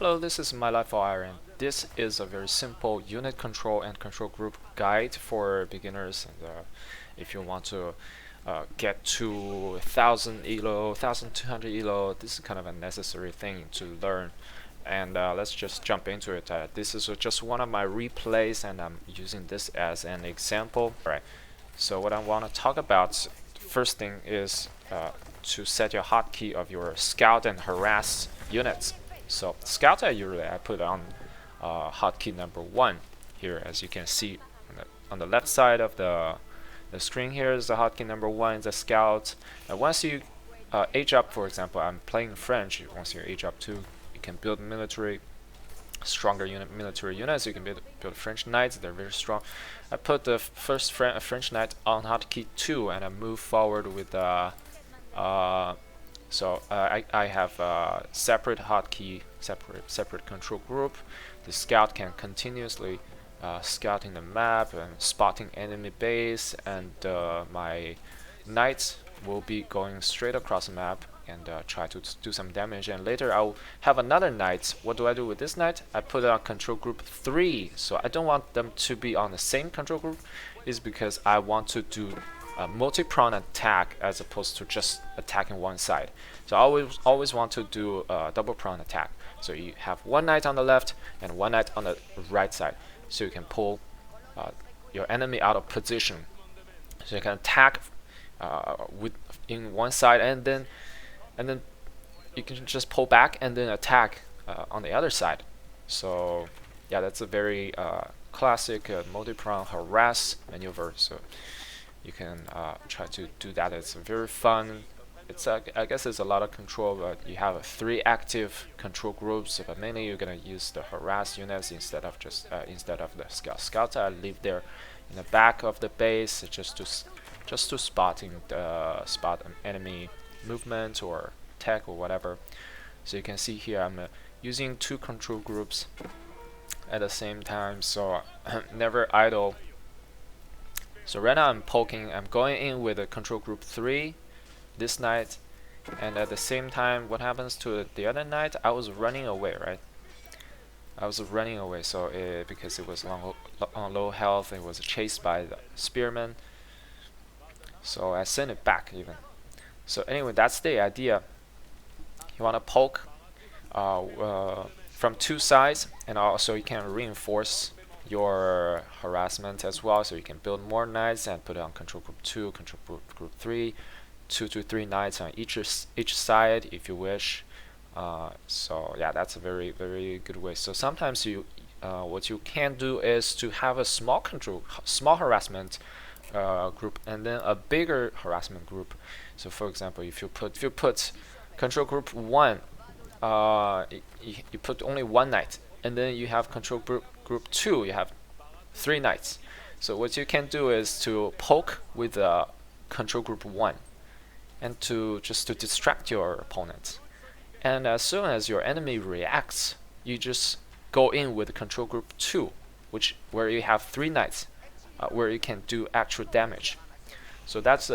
Hello, this is My Life for Iron. This is a very simple unit control and control group guide for beginners. And if you want to get to 1000 elo, 1200 elo, this is kind of a necessary thing to learn. And let's just jump into it. This is just one of my replays, and I'm using this as an example. Alright, so what I want to talk about, first thing is to set your hotkey of your scout and harass units. So scout I put on hotkey number 1 here, as you can see on the left side of the screen. Here is the hotkey number 1, the scout. Once you age up, for example, I'm playing French. Once you age up 2, you can build stronger military units. You can build French knights. They're very strong. I put the first French knight on hotkey 2, and I move forward with I have a separate hotkey, separate control group. The scout can continuously scouting the map and spotting enemy base, and my knights will be going straight across the map and try to do some damage. And later I'll have another knight. What do I do with this knight? I put it on control group 3. So I don't want them to be on the same control group, is because I want to do a multi-pronged attack as opposed to just attacking one side. So I always want to do a double-pronged attack. So you have one knight on the left and one knight on the right side, so you can pull your enemy out of position. So you can attack in one side, and then you can just pull back and then attack on the other side. So yeah, that's a very classic multi-pronged harass maneuver. So you can try to do that. It's very fun. I guess it's a lot of control, but you have 3 active control groups. But mainly you're gonna use the harass units instead of the scout. Scouts I leave there in the back of the base just to spot an enemy movement or tech or whatever. So you can see here I'm using 2 control groups at the same time, so never idle. So right now I'm going in with a control group 3, this knight, and at the same time, what happens to the other knight? I was running away, right? I was running away, so because it was on low health, it was chased by the spearman. So I sent it back even. So anyway, that's the idea. You want to poke from 2 sides, and also you can reinforce your harassment as well, so you can build more knights and put it on control group 2, control group 3, 2 to 3 knights on each side if you wish. So yeah, that's a very good way. So sometimes what you can do is to have a small harassment group and then a bigger harassment group. So for example, if you put control group 1, you put only 1 knight, and then you have control group 2, you have 3 knights. So what you can do is to poke with control group 1 and just to distract your opponent. And as soon as your enemy reacts, you just go in with control group 2, where you have 3 knights, where you can do actual damage. So that's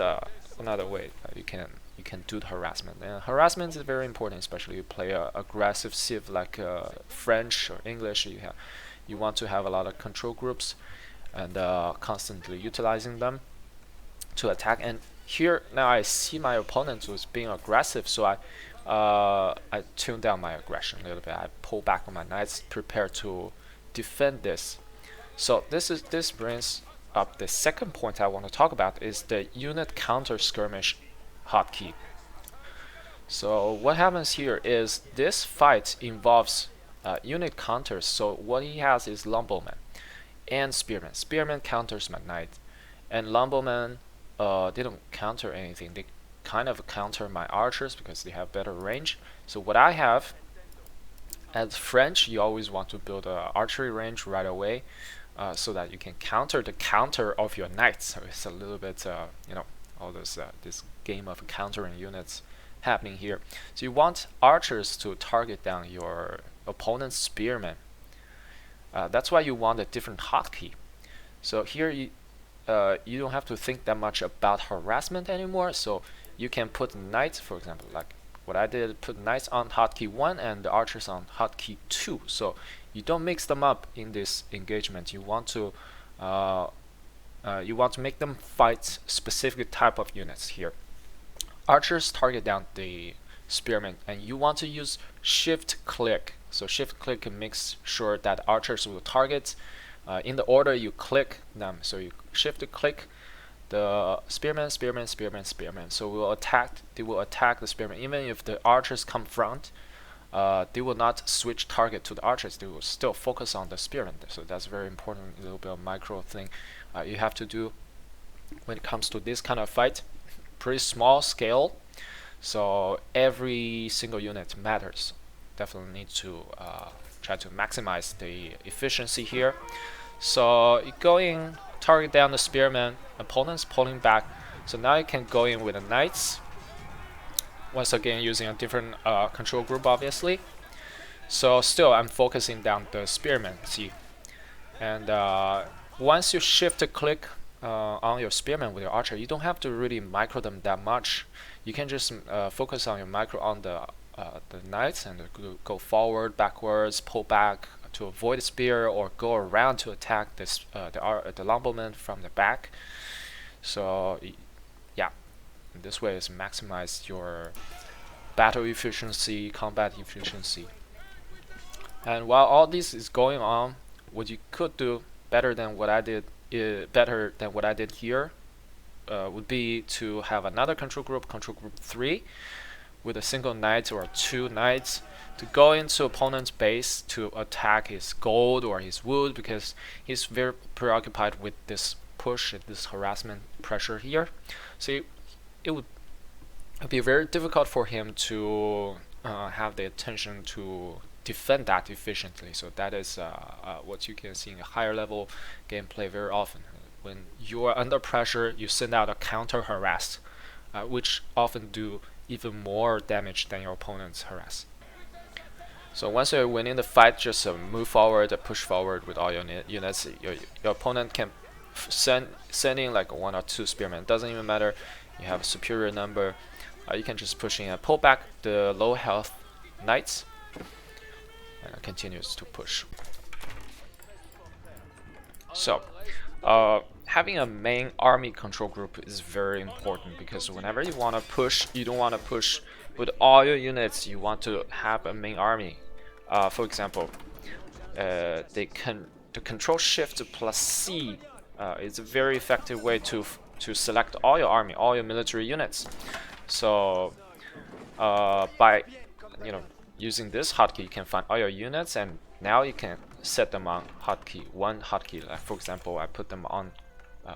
another way you can do the harassment. And harassment is very important, especially you play a aggressive civ like French or English. You want to have a lot of control groups and constantly utilizing them to attack. And here now I see my opponent was being aggressive, so I tune down my aggression a little bit. I pull back on my knights, prepare to defend this. So this brings up the second point I want to talk about, is the unit counter skirmish hotkey. So what happens here is this fight involves unit counters. So what he has is Lumberman and Spearman. Spearman counters my knight, and Lumberman didn't counter anything. They kind of counter my archers because they have better range. So what I have, as French, you always want to build an archery range right away, so that you can counter the counter of your knights. So it's a little bit, all this game of countering units happening here. So you want archers to target down your opponent's spearmen. That's why you want a different hotkey. So here you don't have to think that much about harassment anymore. So you can put knights, for example, like what I did, put knights on hotkey 1 and the archers on hotkey 2. So you don't mix them up in this engagement. You want to make them fight specific type of units here. Archers target down the spearmen, and you want to use shift click. So shift click makes sure that archers will target in the order you click them. So you shift click the spearmen. So they will attack the spearmen. Even if the archers come front, they will not switch target to the archers. They will still focus on the spearmen. So that's very important, a little bit of micro thing you have to do when it comes to this kind of fight. Pretty small scale, so every single unit matters. Definitely need to try to maximize the efficiency here. So you go in, target down the spearmen, opponents pulling back. So now you can go in with the knights. Once again, using a different control group, obviously. So still, I'm focusing down the spearmen. See, and once you shift click on your spearmen with your archer, you don't have to really micro them that much. You can just focus on your micro on the knights and go forward, backwards, pull back to avoid the spear, or go around to attack this the longbowman from the back. So yeah, this way is maximize your battle efficiency, combat efficiency. And while all this is going on, what you could do better than what I did here would be to have another control group 3, with a single knight or 2 knights to go into opponent's base to attack his gold or his wood, because he's very preoccupied with this push and this harassment pressure here. So it would be very difficult for him to have the attention to defend that efficiently. So that is what you can see in a higher level gameplay very often. When you are under pressure, you send out a counter harass, which often do even more damage than your opponent's harass. So once you're winning the fight, just move forward, push forward with all your units. Your opponent can send in like 1 or 2 spearmen. Doesn't even matter. You have a superior number. You can just push in and pull back the low health knights, and continues to push. So having a main army control group is very important, because whenever you want to push, you don't want to push with all your units. You want to have a main army. For example, the control shift plus C is a very effective way to select all your army, all your military units. So by using this hotkey, you can find all your units, and now you can set them on hotkey 1 hotkey. Like for example, I put them on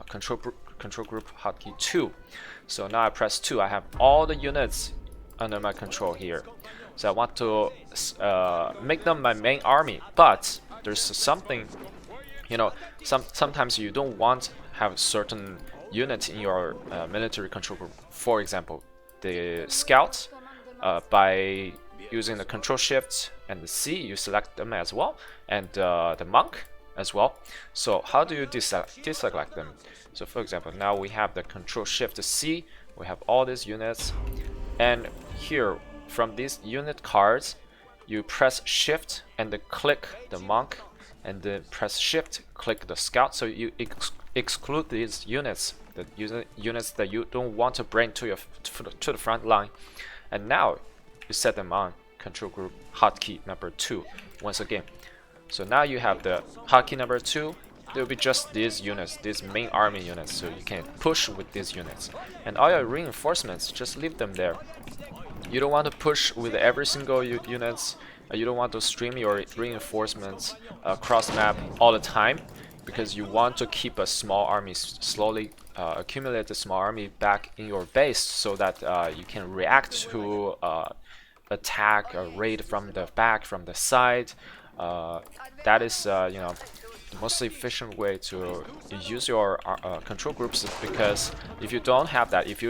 control group hotkey 2. So now I press 2. I have all the units under my control here. So I want to make them my main army, but there's something, sometimes you don't want to have certain units in your military control group. For example, the scouts, by using the control shift and the C, you select them as well, and the monk as well. So how do you deselect them? So for example, now we have the control shift C, we have all these units, and here from these unit cards, you press shift and click the monk, and then press shift, click the scout. So you exclude these units, the units that you don't want to bring to the front line, and now you set them on control group hotkey number 2 once again. So now you have the hotkey number 2. There will be just these units, these main army units, so you can push with these units. And all your reinforcements, just leave them there. You don't want to push with every single units. You don't want to stream your reinforcements across map all the time, because you want to keep a small army, slowly accumulate the small army back in your base, so that you can react to attack or raid from the back, from the side. That is the most efficient way to use your control groups, because if you don't have that, if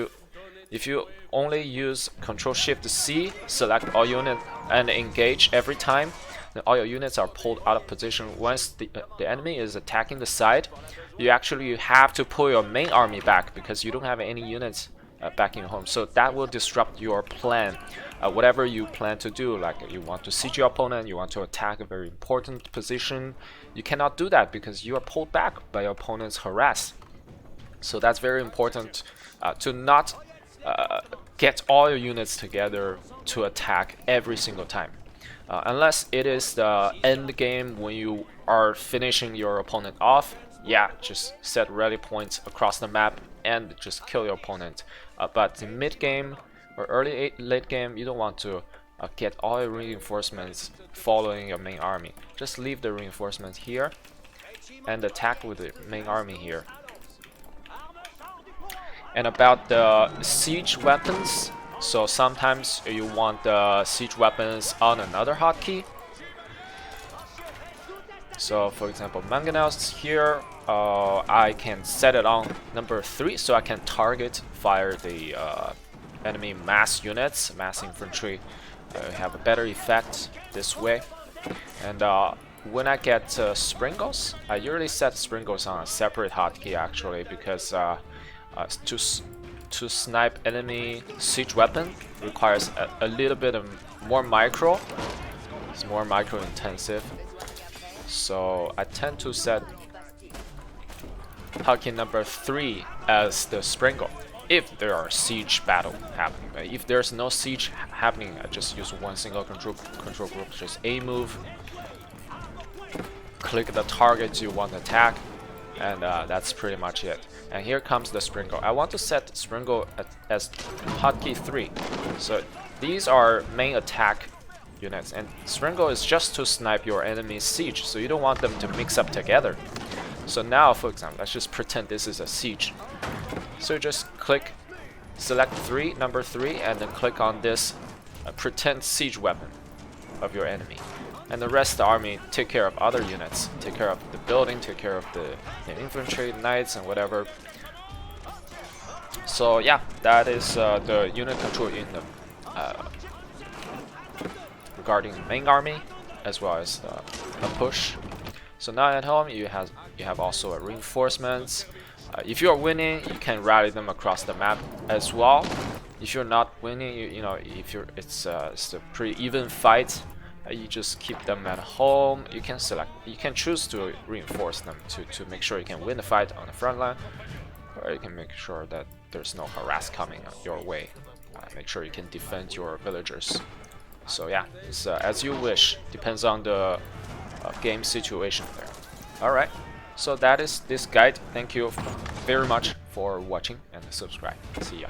you only use control shift C, select all units and engage every time, then all your units are pulled out of position. Once the enemy is attacking the side, you actually have to pull your main army back, because you don't have any units back in home. So that will disrupt your plan whatever you plan to do, like you want to siege your opponent, you want to attack a very important position, you cannot do that because you are pulled back by your opponent's harass. So that's very important to not get all your units together to attack every single time. Unless it is the end game when you are finishing your opponent off, yeah, just set rally points across the map and just kill your opponent. But in mid game or late game, you don't want to get all your reinforcements following your main army. Just leave the reinforcements here and attack with the main army here. And about the siege weapons, so sometimes you want the siege weapons on another hotkey. So for example, mangonels here, I can set it on number 3 so I can target fire the enemy mass units, mass infantry. Have a better effect this way. And when I get sprinkles, I usually set sprinkles on a separate hotkey actually, because to snipe enemy siege weapon requires a little bit of more micro. It's more micro intensive. So I tend to set hotkey number 3 as the sprinkle if there are siege battle happening. If there's no siege happening, I just use one single control group, just A move, click the targets you want to attack, and that's pretty much it. And here comes the sprinkle. I want to set sprinkle as hotkey 3. So these are main attack units, and sprinkle is just to snipe your enemy's siege, so you don't want them to mix up together. So now, for example, let's just pretend this is a siege. So you just click, select number 3, and then click on this pretend siege weapon of your enemy. And the rest of the army take care of other units, take care of the building, take care of the infantry, knights, and whatever. So yeah, that is the unit control in the regarding the main army, as well as a push. So now at home you have also a reinforcements. If you are winning, you can rally them across the map as well. If you're not winning, it's a pretty even fight. You just keep them at home. You can choose to reinforce them to make sure you can win the fight on the front line, or you can make sure that there's no harass coming your way. Make sure you can defend your villagers. So yeah, it's as you wish. Depends on the game situation there. Alright, so that is this guide. Thank you very much for watching and subscribe. See ya.